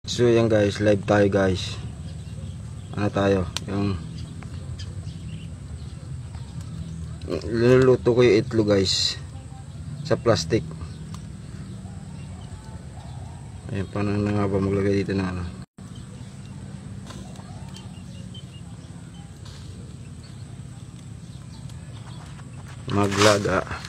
So yan guys, live tayo guys. Ano tayo? Yung niluluto ko yung itlog guys sa plastic. Ayun, paano na nga ba maglagay dito na ano? Maglaga.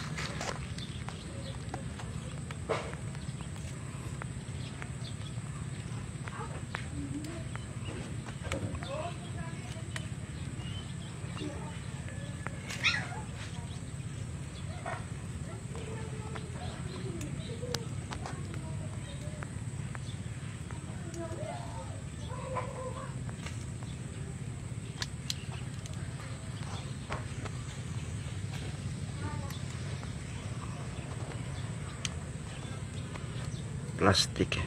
Plastic.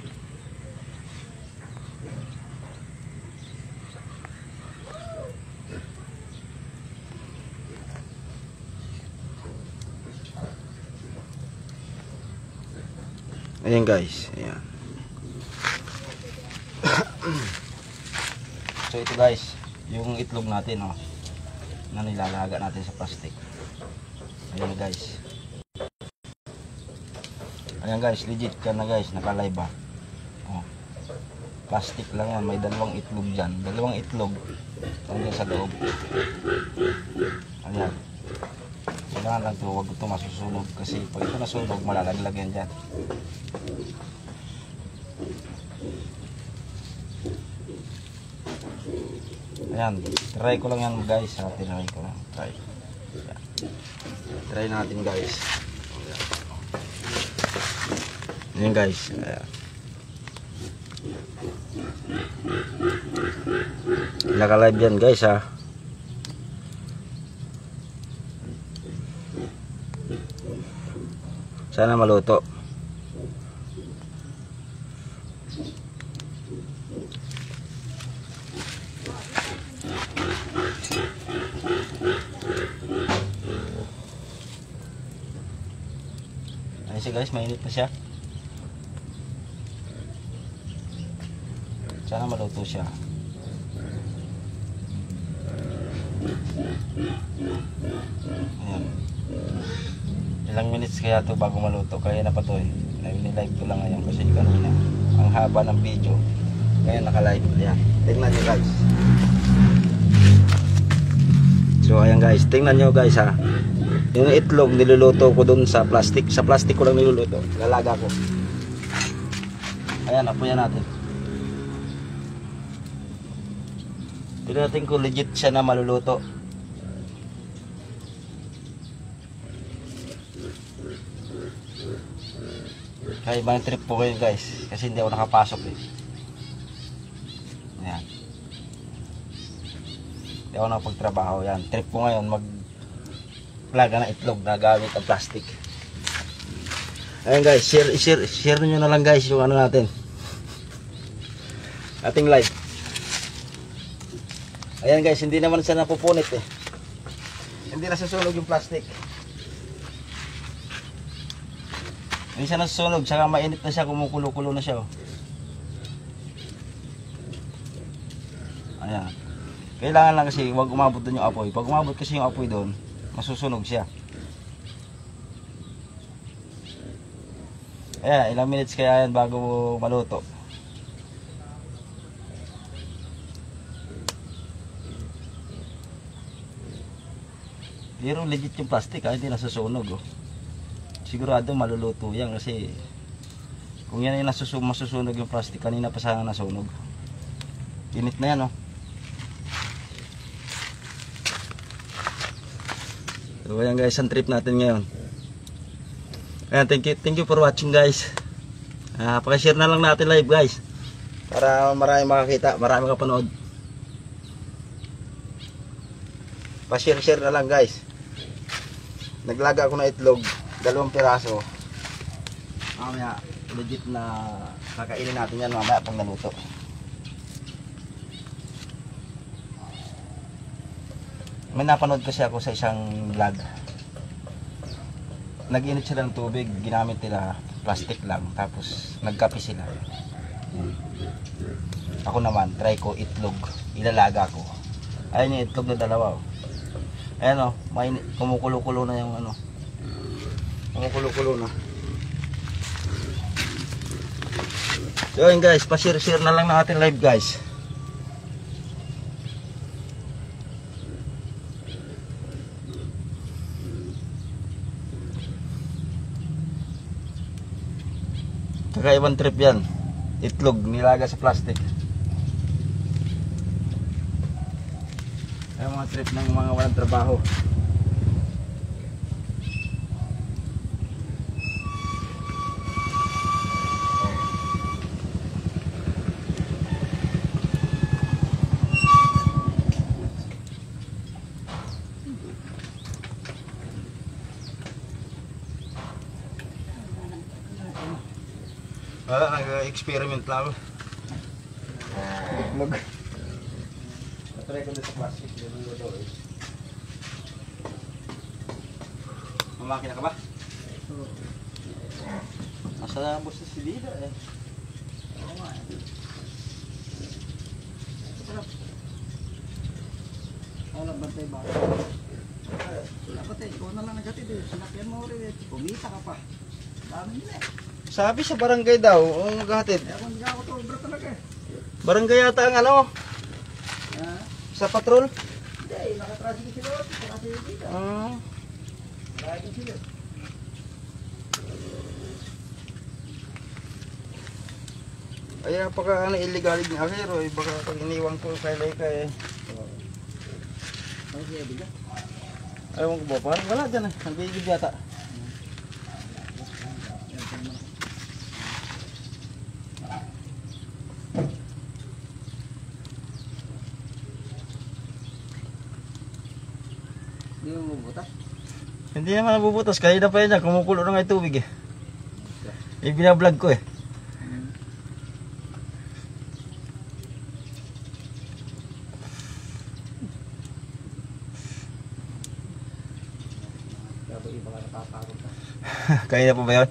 Ayan guys, ayan. So ito guys, yung itlog natin oh, na nilalaga natin sa plastic. Ayan guys. Ayan guys, legit ka na guys, naka-live ba? Oh. Plastic lang yan, may dalawang itlog dyan. Dalawang itlog hanggang sa loob. Ayan. Kailangan lang ito, huwag ito masusunog kasi pag ito nasunog, malalaglag yan dyan. Ayan, try ko lang yan guys, try ko lang. Try natin guys. Ayan guys, ayan. Naka-live yan guys ha. Sana maluto. Ayan siya guys, mainit na siya. Sana maluto siya. Ayan. Ilang minutes kaya ito bago maluto. Kaya na pa ito eh. Nilive ko lang ngayon kasi kanina ang haba ng video. Kaya naka-live. Ayan. Tingnan nyo guys. So ayan guys. Tingnan nyo guys ha. Yung itlog niluluto ko dun sa plastic. Sa plastic ko lang niluluto. Lalaga ko. Ayan. Apuyan natin. Tignan natin kung legit siya na maluluto. Kaya ibang trip po kayo guys. Kasi hindi ako nakapasok eh. Ayan. Hindi ako nakapagtrabaho. Ayan. Trip po ngayon maglaga ng itlog na gamit ang plastic. Ayan guys. Share nyo na lang guys yung ano natin. Ating live. Ayan guys, hindi naman siya napupunit eh. Hindi nasusunog yung plastic. Hindi siya nasusunog, saka mainit na siya, kumukulo-kulo na siya oh. Ayan. Kailangan lang kasi huwag umabot doon yung apoy. Pag umabot kasi yung apoy doon, masusunog siya. Ayan, ilang minutes kaya yan bago maluto. Pero legit yung plastic ha, hindi nasusunog oh. Sigurado maluluto yan kasi kung yan ay masusunog yung plastic, kanina pa sana nasunog. Init na yan oh. So ayan guys, ang trip natin ngayon. Ayan, thank you for watching guys. Pakishare na lang natin live guys para marami makakita, marami makapanood. Pa-share na lang guys. Naglaga ako ng itlog, 2 piraso. Mamaya legit na kakainin natin yan mamaya pag naluto. May napanood kasi ako sa isang vlog. Nag-init sila ng tubig, ginamit nila plastic lang, tapos nagkape sila. Ako naman, try ko itlog. Ilalaga ko. Ayan yung itlog na dalawa. Oh. Ayan o, kumukulo-kulo na yung ano. Kumukulo-kulo na. So yun guys, pa-share-share na lang ng ating live guys. Kakaibang trip yan. Itlog nilaga sa plastic. Ay mga trip ng mga walang trabaho. Wala, nag-experiment lang ako. Itlog. Natry ko doon sa plastic. Mamakina ka ba? Nasa nabos na si Lida eh. Oo nga eh. Sarap. Alam, bantay ba? Dapat eh, ikaw na lang nagatid eh. Sinakyan mo rin eh. Kumita ka pa. Dami nila eh. Sabi sa barangay daw, maghahatid. Eh, kung hindi ako to, bro talaga eh. Barangay yata ang ano? Sa patrol? Hindi, nakatrasig sila. Nakatrasig sila. Nakatrasig sila. Kaya pagka ano, illegal ng akero eh, baka pag iniwan ko kay Leica eh. Ano siya biga? Ayaw ko ba? Parang wala dyan eh. Nagbigib yata. Hindi mo mabubutas? Hindi naman nabubutas. Kanina pa yan. Kumukulo na nga yung tubig eh. Ibinablog ko eh. Kanina pa ba yun?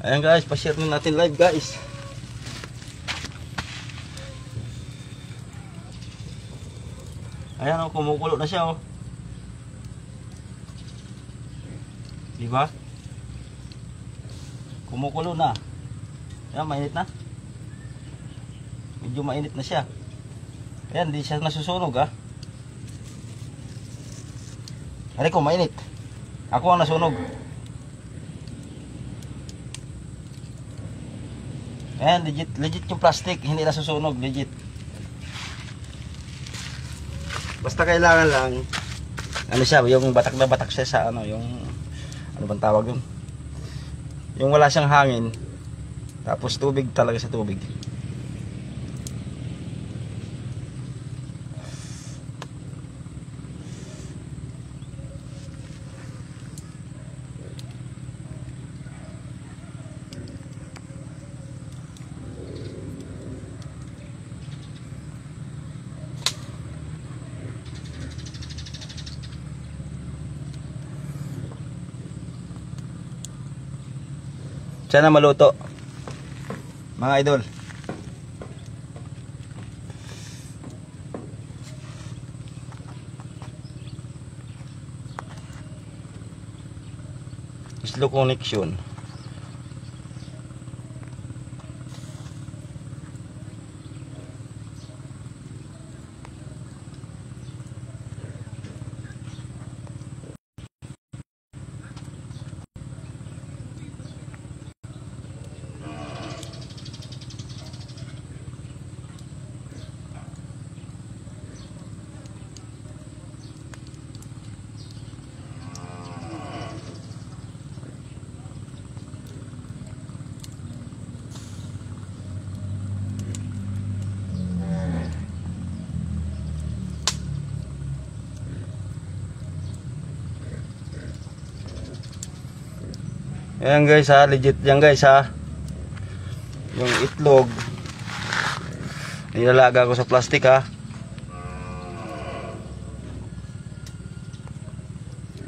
Ayan guys, pa-share na natin live guys. Ayan o, kumukulo na siya o. Diba? Kumukulo na. Ayan, mainit na. Medyo mainit na siya. Ayan, di siya nasusunog ha. Ari ko, mainit. Ako ang nasunog. Ayan, legit yung plastic. Hindi nasusunog, legit. Basta kailangan lang ano siya, yung batak na batak siya sa ano, yung ano bang tawag yun? Yung wala siyang hangin. Tapos tubig talaga sa tubig. Sana maluto mga idol. Slow connection. Ayan guys ha, legit yan guys ha. Yung itlog nilalaga ko sa plastic ha.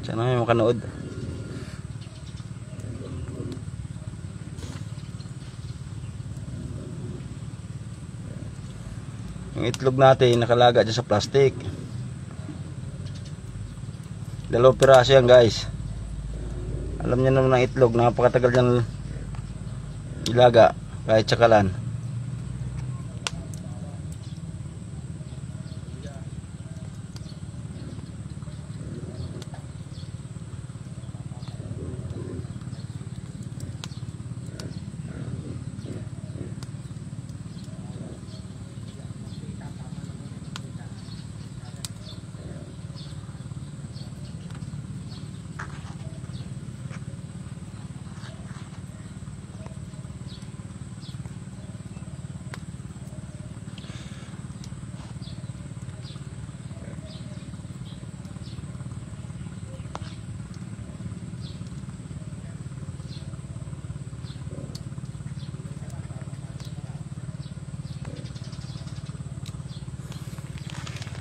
Sana may makanood. Yung itlog natin nakalaga dyan sa plastic. 2 piraso yan guys. Alam niyo naman ng itlog, napakatagal yan ilaga kahit tsakalan.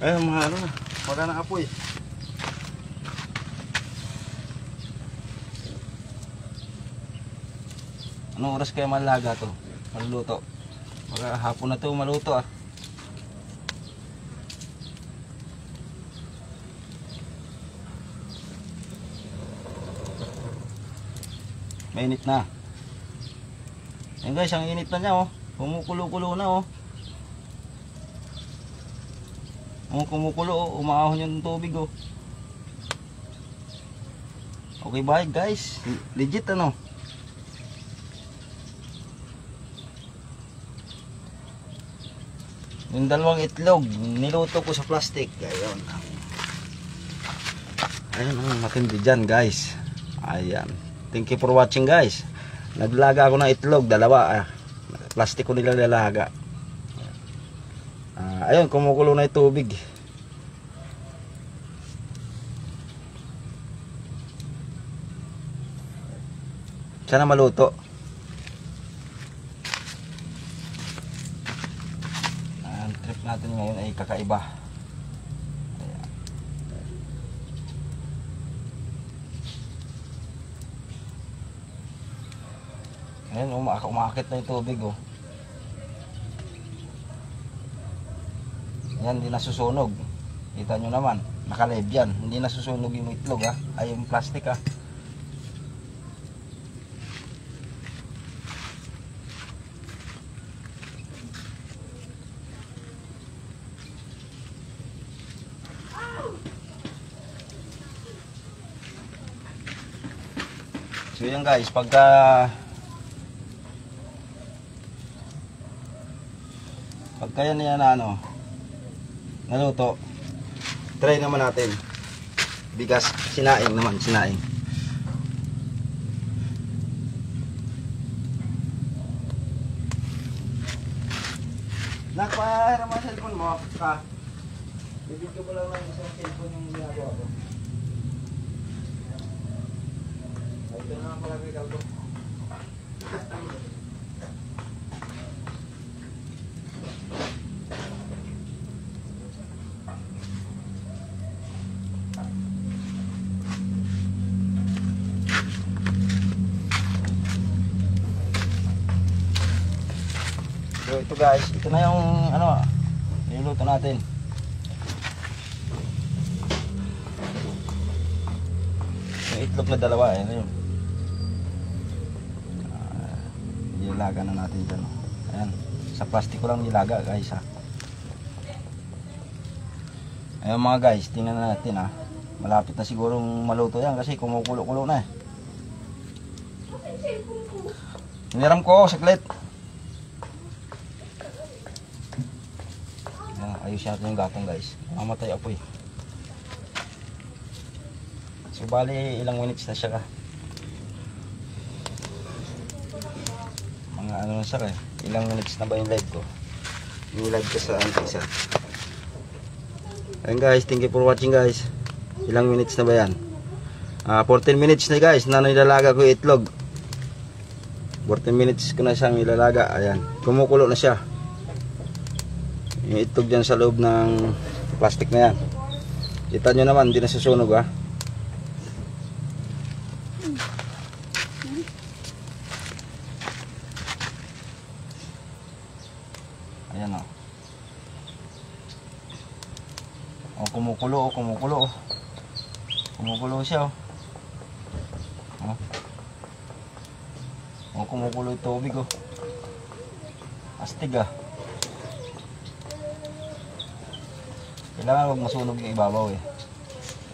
Ayun mga ano na, wala na apoy. Anong oras kaya malaga to? Maluluto. Baka hapon na to maluto ah. Mainit na. Ayun guys, ang init na niya oh. Kumukulo-kulo na oh. Kumukulo oh, umaahon yung tubig oh. Okay ba guys? Legit ano? Yung 2 itlog niluto ko sa plastic. Ayun. Ayun ang matindi dyan guys. Ayan. Thank you for watching guys. Naglaga ako ng itlog, 2 plastic ko nilalalaga. Ayun, kumukulo na yung tubig. Sana maluto. Ang trip natin ngayon ay kakaiba. Ayan. Ayun, umakit na yung tubig oh. Yan, hindi nasusunog. Kita nyo naman, nakalib yan. Hindi nasusunog yung itlog ha. Ay yung plastic ha. So yan guys, pagka yan na ano naluto, try naman natin bigas, sinaing naman, sinaing. Nakpahiram ang cellphone mo ka. Bibigyan ko lang ng isang cellphone yung ginagawa ko. Ito na lang pala kay Caldo. So ito guys, ito na yung ano, niluluto natin. Yung itlog na 2 eh, yun. Nilaga na natin dyan. Ayan, sa plastic ko lang nilaga guys ha. Ayan mga guys, tingnan na natin ha. Malapit na sigurong maluto yan kasi kumukulo-kulo na eh. Hiniram ko, saglit. Ayos natin yung gatong guys. Mamatay apoy. So bali ilang minutes na siya ka. Mga ano na siya eh. Ilang minutes na ba yung live ko? Yung live ko sa isa. Ayun guys, thank you for watching guys. Ilang minutes na ba yan? 14 minutes na guys na nilalaga ko yung itlog. 14 minutes ko na siyang ilalaga. Ayan, kumukulo na siya. Yung itlog dyan sa loob ng plastic na yan. Kita nyo naman, hindi nasusunog ha. Ayan o. kumukulo, kumukulo. Kumukulo siya, oh. Oh, kumukulo yung tubig, oh. Astig, ah. Kailangan huwag masunog yung ibabaw, eh.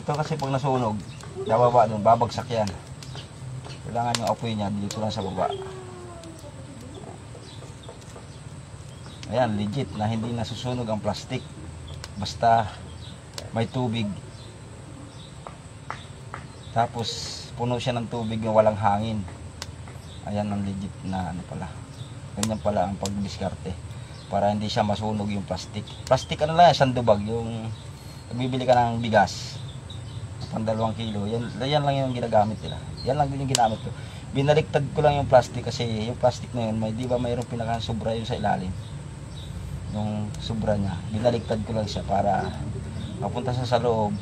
Ito kasi pag nasunog, nababa dun, babagsak yan. Kailangan yung apoy niya dito lang sa baba. Ayan, legit na hindi nasusunog ang plastic. Basta may tubig. Tapos puno siya ng tubig na walang hangin. Ayan ang legit na ano pala. Ganyan pala ang pagdiskarte. Para hindi siya masunog yung plastic. Plastic ano lang, sandubag. Yung nagbibili ka ng bigas. Pang 2 kilo. Yan lang yung ginagamit nila. Yan lang din yung ginamit ko. Binaliktad ko lang yung plastic kasi yung plastic na yun, di ba mayroong pinaka-sobra yun sa ilalim. Yung sobra niya. Binaliktad ko lang siya para mapunta sa loob.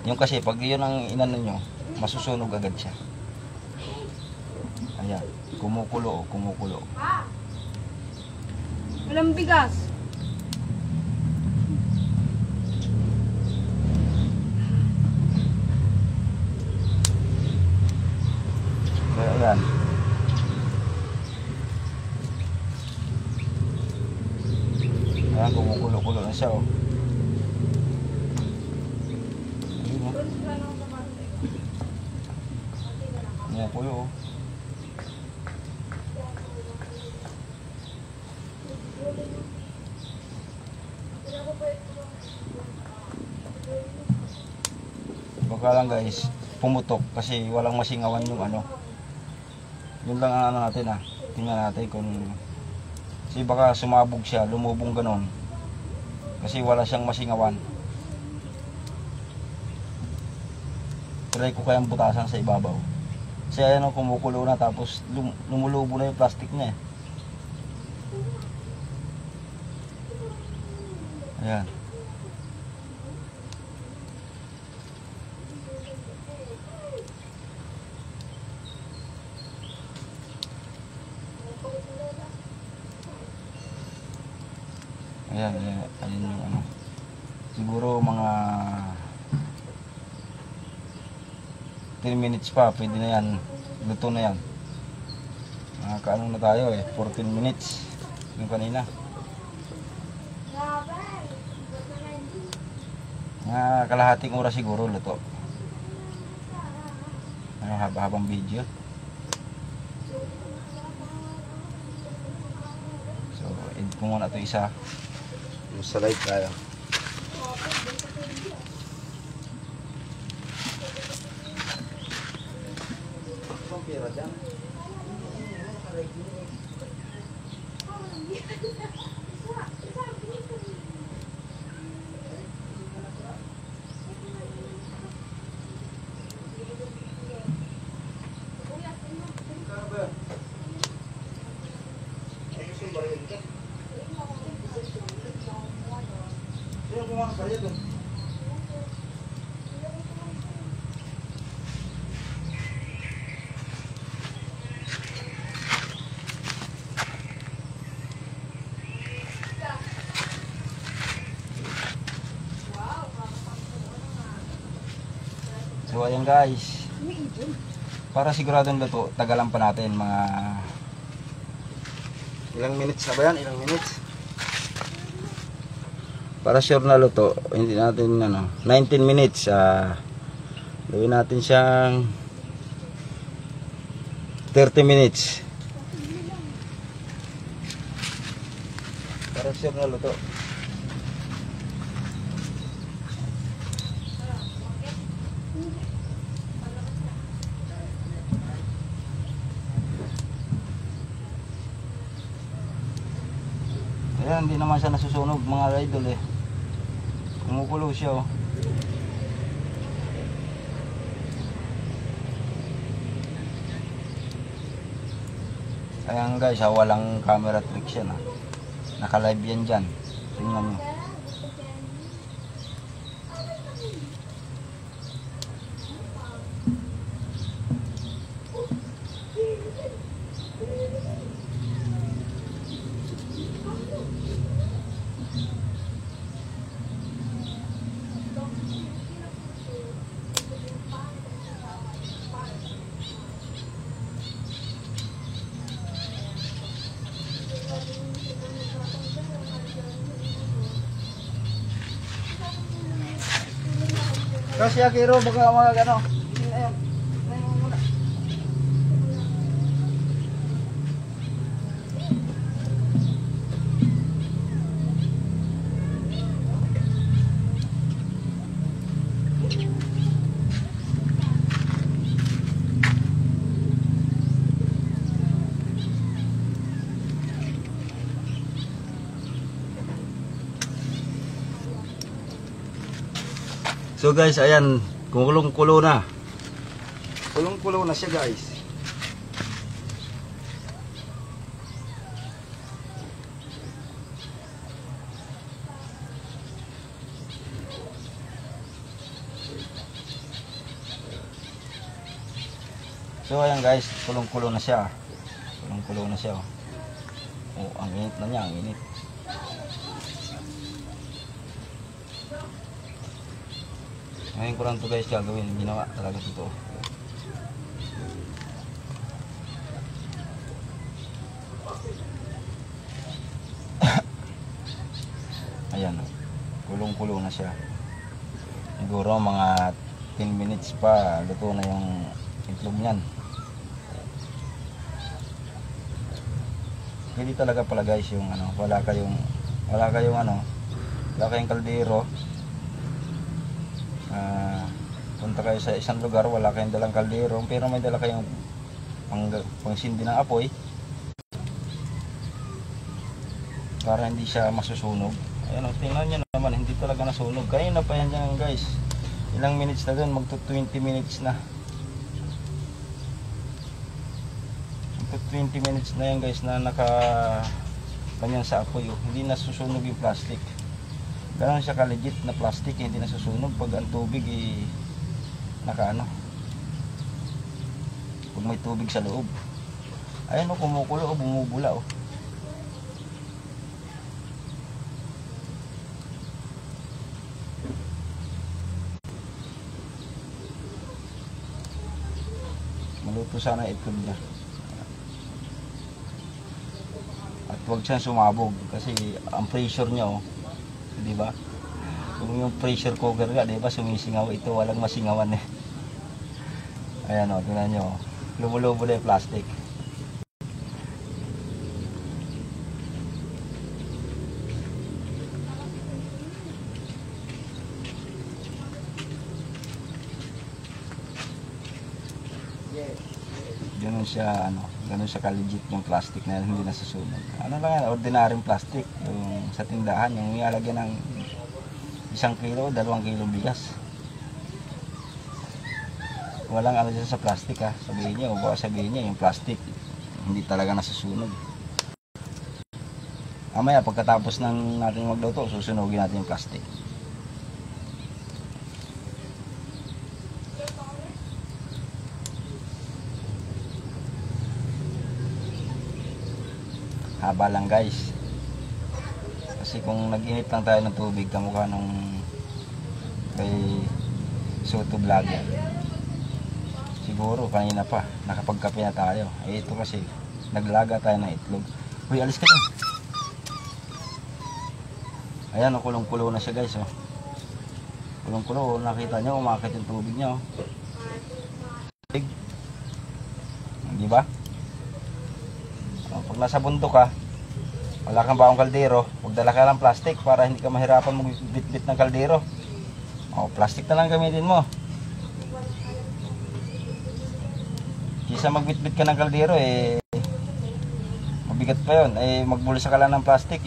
Yung kasi pag yun ang inano nyo, masusunog agad siya. Ayan. Kumukulo, kumukulo. Walang bigas. Kaya ayan. Ayan, kumukulo-kulo na siya, oh. Ayun, oh. Kumukulo, oh. Baka lang guys, pumutok kasi walang masingawan yung ano. Yun lang ang ano natin, ah. Tingnan natin kung kasi baka sumabog siya, lumubong ganon. Kasi wala siyang masingawan. Try ko kayang butasan sa ibabaw. Kasi ayan o, kumukulo na tapos lumulubo na yung plastic niya, eh. Ayan. Ayan, ayan yung ano. Siguro mga 10 minutes pa, pwede na yan. Luto na yan. Nakakaano na tayo, eh, 14 minutes yung kanina. Kalahating oras siguro luto. Ano, habang video. So, edit ko muna ito isa. Sa live tayo. So ayan guys, para siguradong luto, tagalan pa natin mga ilang minutes na ba yan? Ilang minutes? Para sure na luto, hindi natin ano, 19 minutes. Gawin natin siyang 30 minutes. Para sure na luto. Ayan, hindi naman siya nasusunog mga idol, eh. Kumukulo siya, oh. Ayan guys, walang camera trick siya na. Naka-live yan dyan. Tingnan nyo. Kasi Akiro, baka mga ano. Ayun. Ayun muna. So guys, ayan, kulong-kulo na. Kulong-kulo na siya guys. So ayan guys, kulong-kulo na siya. Kulong-kulo na siya. Oh, ang init na niya, ang init. Ngayon ko lang ito guys gagawin, ginawa talaga ito. Ayan, kulong-kulo na siya. Siguro mga 10 minutes pa luto na yung itlog niyan. Hindi talaga pala guys yung ano, wala kayong kaldero. Punta kayo sa isang lugar, wala kayong dalang kaldero, pero may dala kayong pangsindi ng apoy para hindi siya masusunog. Ayan o, tingnan nyo naman, hindi talaga nasunog. Kanina pa yan dyan guys, ilang minutes na dun, magto 20 minutes na. Magto 20 minutes na yan guys na naka ganyan sa apoy oh. Hindi nasusunog yung plastic. Ganun siya ka-legit na plastic, hindi nasusunog pag ang tubig nakaano. Pag may tubig sa loob. Ayan o, kumukulo o bumubula o. Maluto sana itlog niya. At huwag siyang sumabog kasi ang pressure niya o. Diba? Kung yung pressure cooker nga, diba, sumisingaw ito, walang masingawan eh. Ayan o, tingnan nyo. Lumulobo na yung plastic. Ganun siya ka-legit yung plastic na hindi nasusunog. Ano lang yan, ordinaryong plastic. Yung sa tindahan, yung ilalagyan ng 1 kilo, 2 kilo bigas. Walang ano dyan sa plastic ha. Sabihin niyo, baka sabihin niyo yung plastic hindi talaga nasusunog. Mamaya pagkatapos ng natin magluto, susunugin natin yung plastic. Haba lang guys. Kasi kung nag-init lang tayo ng tubig, kamukha nung kay Soto Vlogger. Siguro kanina pa, nakapagkape na tayo. Eh ito kasi, naglaga tayo ng itlog. Uy, alis ka dun. Ayan, kulong-kulo na siya guys. Oh. Kulong-kulo, nakita nyo, umakit yung tubig nyo. Diba? Pag nasa bundok ka, wala kang baong kaldero, magdala ka ng plastic para hindi ka mahirapan magbitbit ng kaldero. O, plastic na lang gamitin mo. Kisa magbitbit ka ng kaldero, mabigat pa yun. Magbulsa ka lang ng plastic,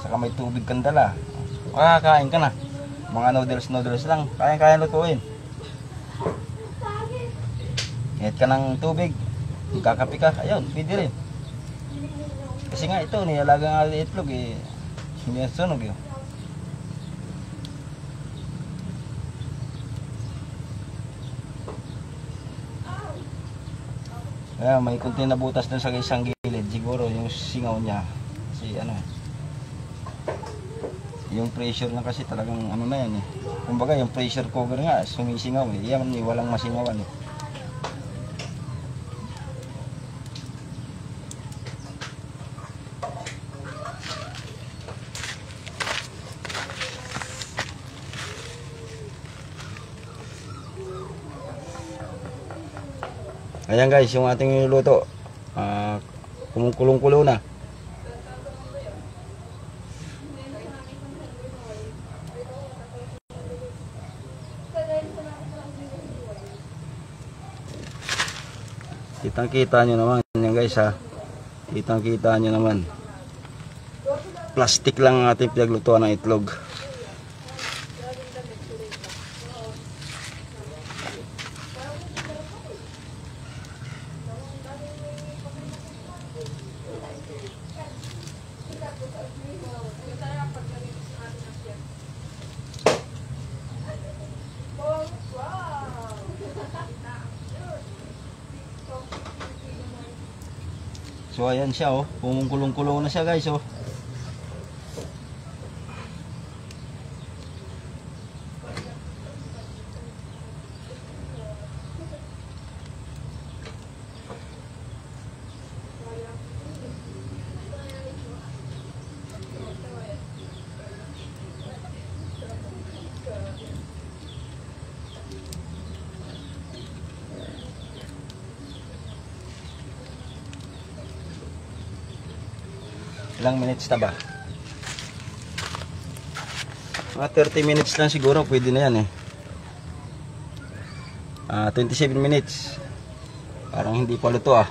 saka may tubig kang dala. Makakain ka na. Mga noodles lang, kaya lutuin. Init ka ng tubig, kakapi ka, ayun, pwede rin. Kasi nga ito, nilalaga nga itlog hindi nasunog yun. Kaya may kunti na butas dun sa isang gilid, siguro yung singaw niya. Kasi yung pressure na kasi talagang ano na yan eh. Kumbaga yung pressure cooker nga, sumisingaw eh. Yan walang masingawan eh. Ayan guys, yung ating niluluto. Kumukulong-kulo na. Kitang-kita nyo naman yan guys ha. Kitang-kita nyo naman. Plastic lang ang ating pinaglutuan ng itlog. So ayan siya oh, pumungkulong-kulong na siya guys oh. Ilang minutes na ba? Mga 30 minutes lang siguro, pwede na yan eh. 27 minutes. Parang hindi pa luto ah.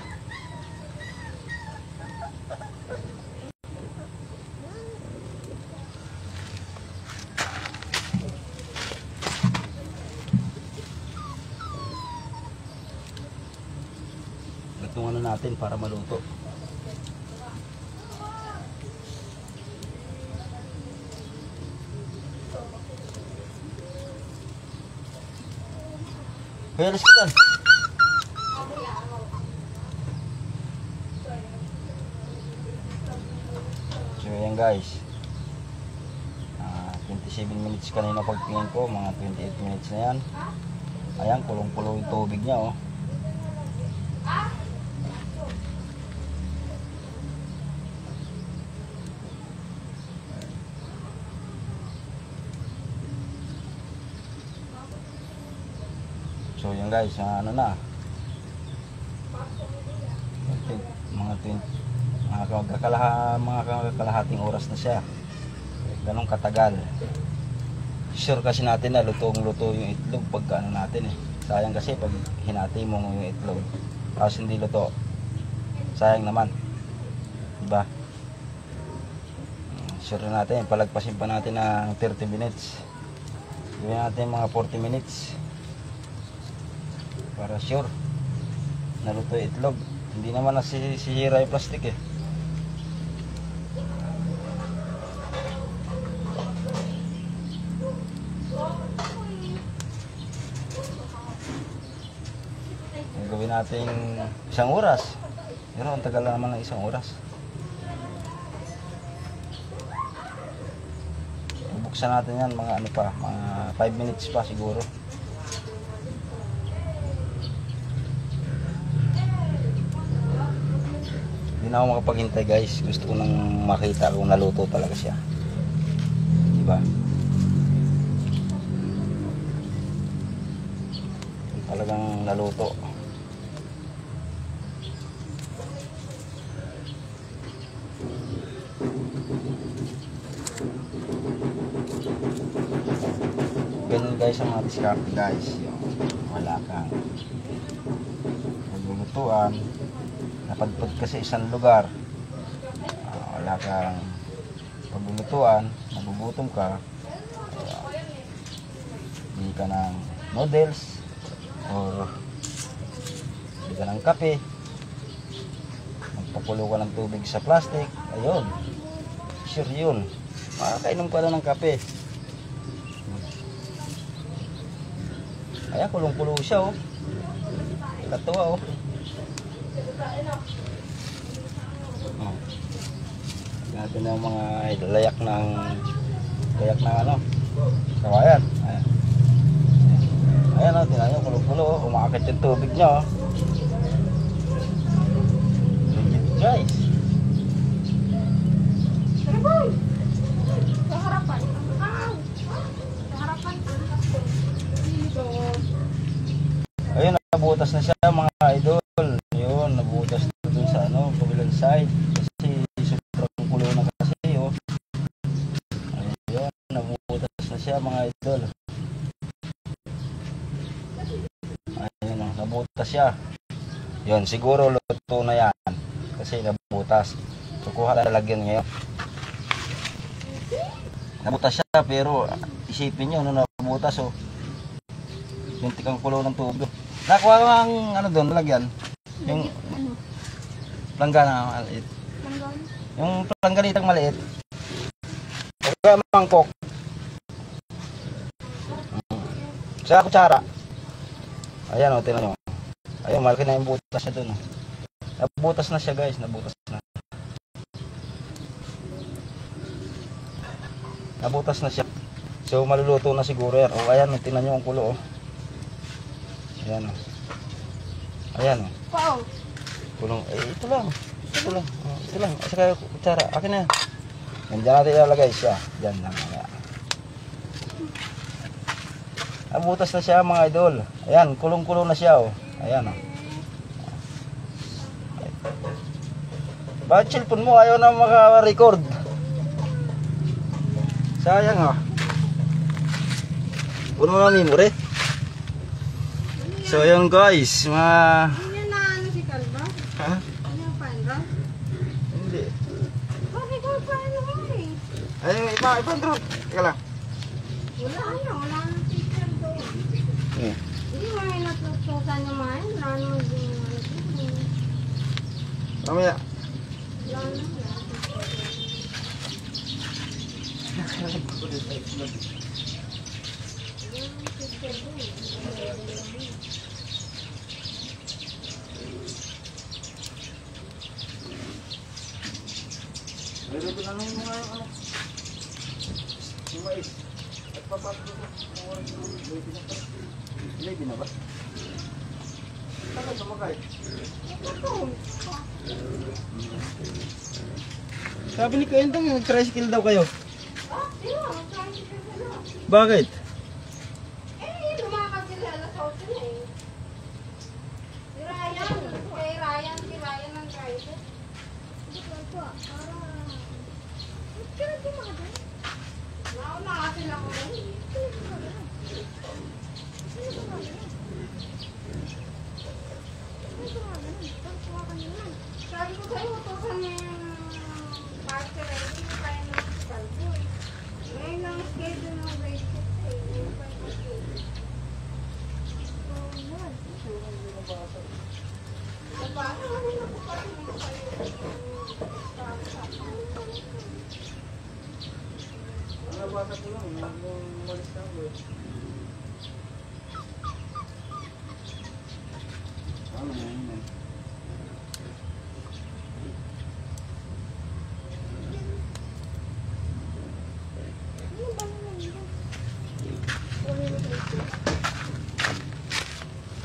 Lutungan na natin para maluto. Kaya alas ka dyan. So yan guys, 27 minutes kanina pagtingin ko, mga 28 minutes na yan. Ayan, kulong-kulong yung tubig niya oh. So yan guys, ano na, mga kalahating oras na siya. Ganong katagal. Sure kasi natin na lutong-luto yung itlog pagka ano natin eh. Sayang kasi pag hinati mo yung itlog tapos hindi luto, sayang naman, diba? Sure natin, palagpasin pa natin ng 30 minutes. Gawin natin mga 40 minutes para sure naluto yung itlog. Hindi naman nasisira yung plastic eh. Gawin natin 1 oras. Pero ang tagal naman ng 1 oras. Bubuksan natin yan mga ano pa, mga 5 minutes pa siguro. Hindi na ako makapaghintay guys. Gusto ko nang makita kung naluto talaga siya, diba? Talagang naluto. Ganun guys ang mga diskarte guys. Wala kang naglulutuan, napadpad ka sa isang lugar, wala kang paglulutuan, nagugutom ka, hindi ka ng noodles or hindi ka ng kape, magpakulo ka ng tubig sa plastic, ayun, sure yun, makakainom ka na ng kape. Ayan, kulong-kulo siya oh. Katuwa oh. Natin ang mga layak ng ano, kawayan. Ayan. Ayan oh, tingnan nyo, kulong-kulo oh. Umakakit yung tubig niya oh. Legit guys. Ayun nabutas na siya mga idol. Yun, nabutas na dun sa ano, kabilang side. Kasi sobrang kulo na kasi, oh. Ayun, nabutas na siya mga idol. Ayun, oh, nabutas siya. Yun, siguro luto na yan. Kasi nabutas. So, kuha na lalagyan ngayon. Nabutas siya, pero isipin nyo, no, nabutas, oh. Yung tikang kulo ng tubig. Nakuha ko ang ano doon, lalagyan. Yung planggana maliit. Yung plangganitang maliit. Kaya mangkok. Sa kutsara. Ayan o, tinan nyo. Ayun, malaki na yung butas niya doon. Nabutas na siya guys, nabutas na. Nabutas na siya. So maluluto na siguro yan. O ayan, tinan nyo ang kulo o. Ayan o. Ayan o. Wow. Kulong, ito lang. Ito lang. Ito lang. Saka kutsara. Akin na yan. Nandiyan natin ilalagay siya. Diyan lang. Nabutas na siya mga idol. Ayan, kulong-kulong na siya o. Ayan o. Bakit cellphone mo ayaw na maka-record? Sayang o. Puno na memory. So yun guys, Hindi na ano si Kalba? Ha? Ano yung pan-roll? Hindi. Bakit ko pan-roll eh? Ay, ibang drone. Teka lang. Wala nang picture doon. Hindi mo may natutusan yung mga yun. Wala nang din yung mga yun. Mamaya. Wala nang Meron din ano yung mga ano. Yung mais. At papasok ko. Lady na ba? Saan ka sumakay? Sabi ni Kuentang, nag-tricycle daw kayo. Bakit? lumakad sila alas 8 na eh. Si Ryan. Kay Ryan. Si Ryan ang driver. Nauna ka sila ko rin. Sabi ko sa'yo, utusan niya yung party ready. Hindi tayo naman si Kalbo eh. Ngayon lang schedule ng grade 6 eh. Ngayon pa yung schedule. Nabasa ko rin ako kasi nung sa'yo. Nabasa ko lang, nung umalis na ako eh. Ano yan eh.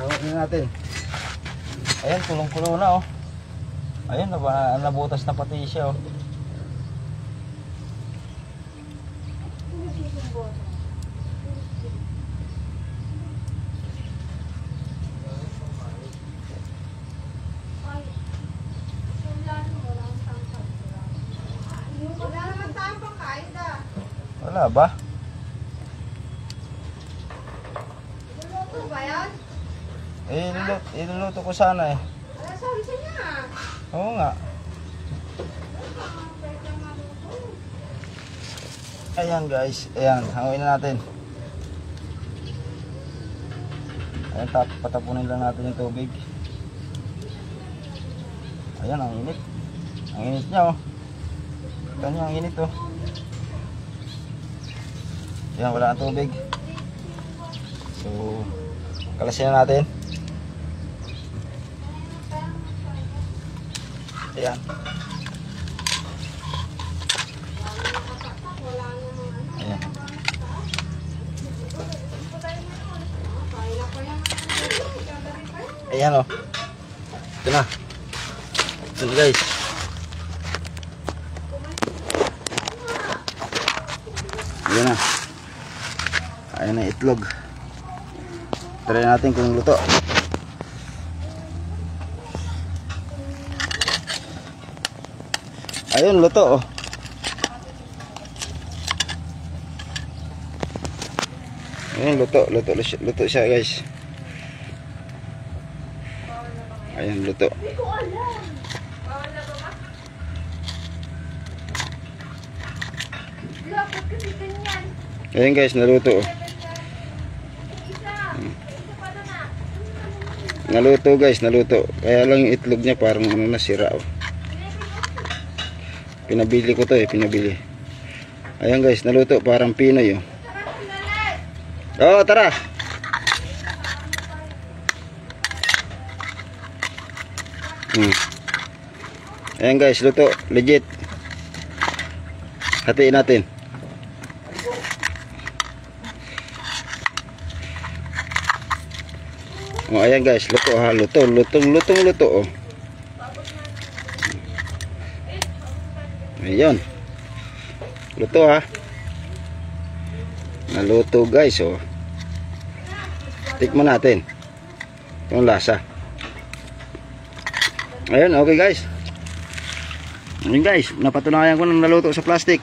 Hawakin natin. Ayan, kulong-kulo na oh. Ayan, nabutas na pati siya oh. Wala naman tayong pangkain da. Wala ba? Luluto ba yan? Iluluto ko sana eh. Alas 11 niya. Oo nga. Ayan guys, ayan, hanguin na natin. Ayan, patapunin lang natin yung tubig. Ayan, ang init. Ang init niya oh. Kanya ang init oh. Ayan, wala ang tubig. So, kalasin na natin. Ayan. Ayan. Ayan o. Ito na. Ito na guys. Ayan na. Ayan na itlog. Try natin kung luto. Ayun, luto oh. Ayun, luto siya guys. Ayun, luto. Hindi ko alam. Bawal na ba, ma? Bakit kasi ganyan? Ayun guys, naluto oh. Isa pa na na. Naluto guys, naluto. Kaya lang yung itlog niya parang ano nasira oh. Pinabili ko to eh, pinabili. Ayun guys, naluto parang Pinoy oh. Oo, tara. Ayan guys, luto, legit. Hatiin natin. Oh, ayan guys, luto ha, luto oh. Ayun. Luto ha. Naluto guys oh. Tikman natin yung lasa. Ayun, okay guys. Ayun guys, napatunayan ko na naluto sa plastic.